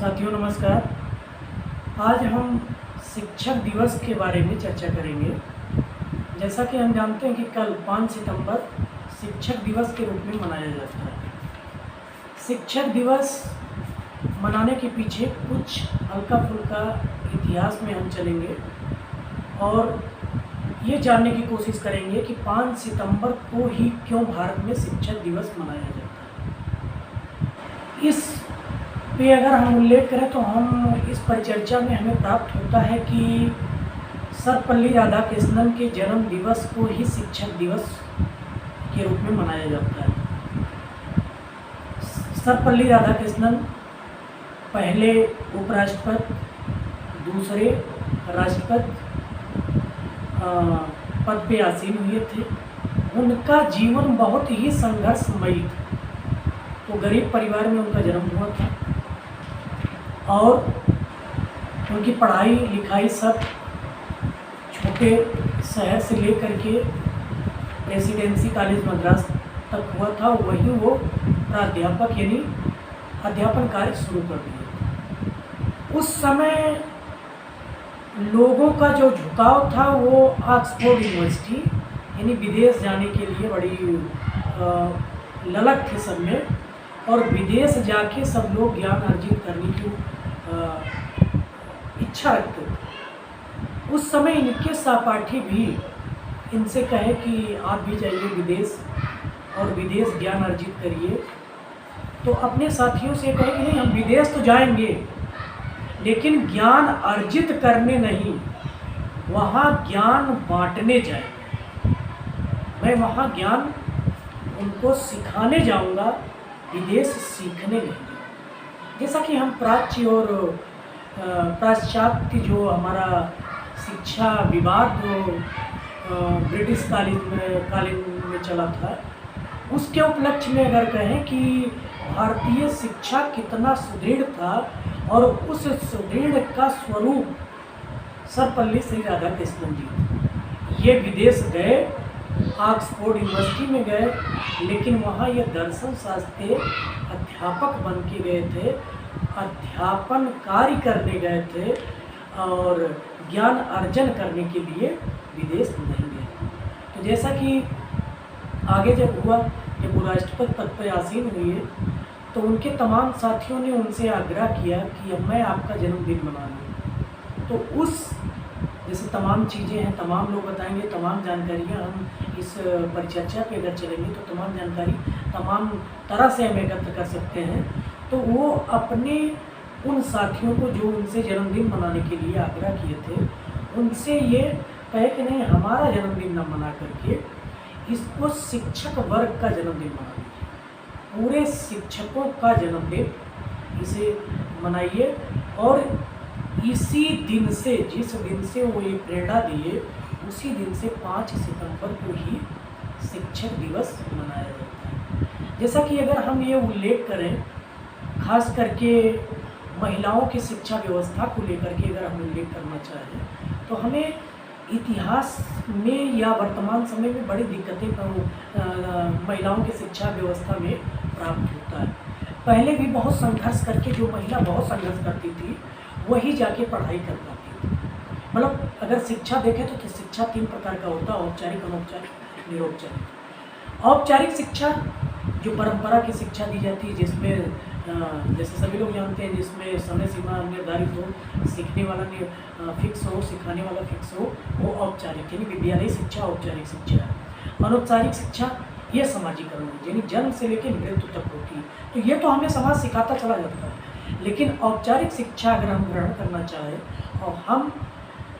साथियों नमस्कार। आज हम शिक्षक दिवस के बारे में चर्चा करेंगे। जैसा कि हम जानते हैं कि कल 5 सितंबर शिक्षक दिवस के रूप में मनाया जाता है। शिक्षक दिवस मनाने के पीछे कुछ हल्का फुल्का इतिहास में हम चलेंगे और ये जानने की कोशिश करेंगे कि 5 सितंबर को ही क्यों भारत में शिक्षक दिवस मनाया जाता है। इस पे अगर हम उल्लेख करें तो हम इस परिचर्चा में हमें प्राप्त होता है कि सर्वपल्ली राधाकृष्णन के जन्म दिवस को ही शिक्षक दिवस के रूप में मनाया जाता है। सर्वपल्ली राधाकृष्णन पहले उपराष्ट्रपति, दूसरे राष्ट्रपति पद पे आसीन हुए थे। उनका जीवन बहुत ही संघर्षमयी था। तो गरीब परिवार में उनका जन्म हुआ था और उनकी पढ़ाई लिखाई सब छोटे शहर से लेकर के प्रेसिडेंसी कॉलेज मद्रास तक हुआ था। वहीं वो प्राध्यापक यानी अध्यापन कार्य शुरू कर दिया। उस समय लोगों का जो झुकाव था वो ऑक्सफोर्ड यूनिवर्सिटी यानी विदेश जाने के लिए बड़ी ललक थे सब में, और विदेश जाके सब लोग ज्ञान अर्जित करने की इच्छा रखते थे। उस समय इनके सहपाठी भी इनसे कहे कि आप भी जाइए विदेश और विदेश ज्ञान अर्जित करिए। तो अपने साथियों से कहे कि नहीं, हम विदेश तो जाएंगे लेकिन ज्ञान अर्जित करने नहीं, वहाँ ज्ञान बांटने जाएंगे। मैं वहाँ ज्ञान उनको सिखाने जाऊँगा, विदेश सीखने नहीं। जैसा कि हम प्राच्य और पाश्चात्य जो हमारा शिक्षा विवाद जो ब्रिटिश कालीन में चला था, उसके उपलक्ष्य में अगर कहें कि भारतीय शिक्षा कितना सुदृढ़ था और उस सुदृढ़ का स्वरूप सर्वपल्ली श्री राधाकृष्णन जी। ये विदेश गए, ऑक्सफोर्ड यूनिवर्सिटी में गए, लेकिन वहाँ ये दर्शन शास्त्र के अध्यापक बन के गए थे, अध्यापन कार्य करने गए थे और ज्ञान अर्जन करने के लिए विदेश नहीं गए। तो जैसा कि आगे जब हुआ, जब वो राष्ट्रपति पद पर आसीन हुए तो उनके तमाम साथियों ने उनसे आग्रह किया कि मैं आपका जन्मदिन मना लूँ। तो उस जैसे तमाम चीज़ें हैं, तमाम लोग बताएंगे, तमाम जानकारियाँ हम इस परिचर्चा पे अगर चलेंगे तो तमाम जानकारी तमाम तरह से हम एकत्र कर सकते हैं। तो वो अपने उन साथियों को जो उनसे जन्मदिन मनाने के लिए आग्रह किए थे, उनसे ये कहे कि नहीं, हमारा जन्मदिन न मना करके इसको शिक्षक वर्ग का जन्मदिन मना लीजिए, पूरे शिक्षकों का जन्मदिन इसे मनाइए। और इसी दिन से, जिस दिन से वो ये प्रेरणा दिए, उसी दिन से 5 सितंबर को ही शिक्षक दिवस मनाया जाता है। जैसा कि अगर हम ये उल्लेख करें, खास करके महिलाओं की शिक्षा व्यवस्था को लेकर के अगर हम उल्लेख करना चाहें तो हमें इतिहास में या वर्तमान समय में बड़ी दिक्कतें महिलाओं की शिक्षा व्यवस्था में प्राप्त होता है। पहले भी बहुत संघर्ष करके जो महिला बहुत संघर्ष करती थी वही जाके पढ़ाई कर पाती थी। मतलब अगर शिक्षा देखें तो शिक्षा 3 प्रकार का होता है: औपचारिक, अनौपचारिक, निरौपचारिक। औपचारिक शिक्षा जो परंपरा की शिक्षा दी जाती है, जिसमें जैसे सभी लोग जानते हैं, जिसमें समय सीमा निर्धारित हो, सीखने वाला फिक्स हो, सिखाने वाला फिक्स हो, वो औपचारिक यानी विद्यालय शिक्षा औपचारिक शिक्षा है। अनौपचारिक शिक्षा ये समाजीकरण है, यानी जन्म से लेकर मृत्यु तक होती है। तो ये तो हमें समाज सिखाता चला जाता है। लेकिन औपचारिक शिक्षा अगर हम ग्रहण करना चाहें और हम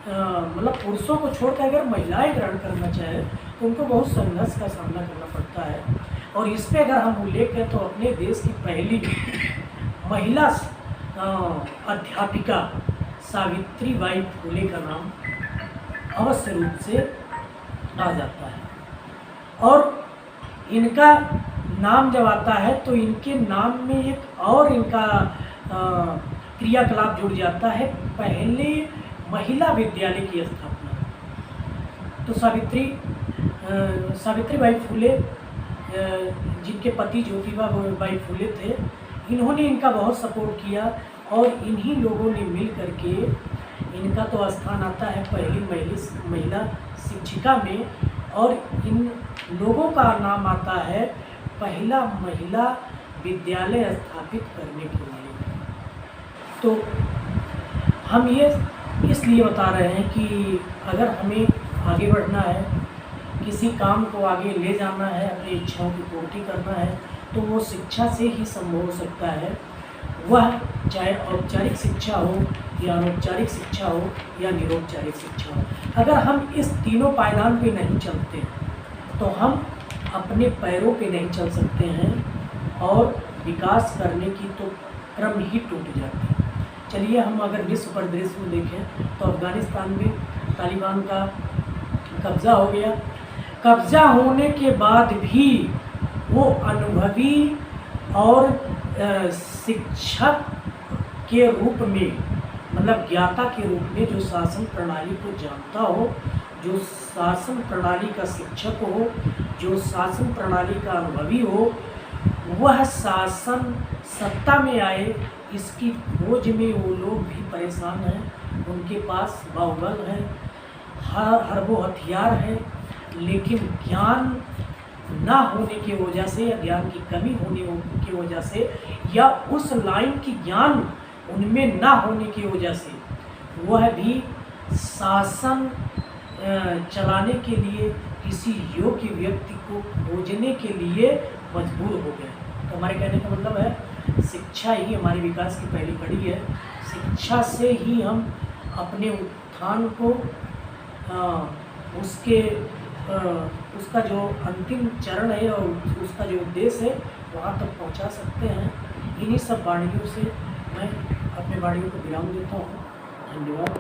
मतलब पुरुषों को छोड़कर अगर महिलाएं ग्रहण करना चाहें तो उनको बहुत संघर्ष का सामना करना पड़ता है। और इस पर अगर हम उल्लेख करें तो अपने देश की पहली महिला अध्यापिका सावित्रीबाई फुले का नाम अवश्य रूप से आ जाता है। और इनका नाम जब आता है तो इनके नाम में एक और इनका क्रियाकलाप जुड़ जाता है, पहले महिला विद्यालय की स्थापना। तो सावित्रीबाई फुले जिनके पति ज्योतिबा बाई फुले थे, इन्होंने इनका बहुत सपोर्ट किया और इन्हीं लोगों ने मिल करके इनका तो स्थान आता है पहली महिला शिक्षिका में, और इन लोगों का नाम आता है पहला महिला विद्यालय स्थापित करने के लिए। तो हम ये इसलिए बता रहे हैं कि अगर हमें आगे बढ़ना है, किसी काम को आगे ले जाना है, अपनी इच्छाओं की पूर्ति करना है, तो वो शिक्षा से ही संभव हो सकता है। वह चाहे औपचारिक शिक्षा हो या अनौपचारिक शिक्षा हो या निरौपचारिक शिक्षा हो। अगर हम इस तीनों पायदान पे नहीं चलते तो हम अपने पैरों पे नहीं चल सकते हैं और विकास करने की तो क्रम ही टूट जाती है। चलिए हम अगर विश्व परिदृश्य में देखें तो अफ़गानिस्तान में तालिबान का कब्ज़ा हो गया। कब्ज़ा होने के बाद भी वो अनुभवी और शिक्षक के रूप में, मतलब ज्ञाता के रूप में, जो शासन प्रणाली को जानता हो, जो शासन प्रणाली का शिक्षक हो, जो शासन प्रणाली का अनुभवी हो, वह शासन सत्ता में आए, इसकी खोज में वो लोग भी परेशान हैं। उनके पास बाहुबल है, हरबों हथियार है, लेकिन ज्ञान ना होने की वजह से या ज्ञान की कमी होने की वजह से या उस लाइन की ज्ञान उनमें ना होने की वजह से वह भी शासन चलाने के लिए किसी योग्य व्यक्ति को खोजने के लिए मजबूर हो गए। तो हमारे कहने का मतलब है शिक्षा ही हमारे विकास की पहली कड़ी है। शिक्षा से ही हम अपने उत्थान को उसका जो अंतिम चरण है और उसका जो उद्देश्य है वहाँ तक पहुँचा सकते हैं। इन्हीं सब वाणियों से मैं अपने वाणियों को विराम देता हूँ। धन्यवाद।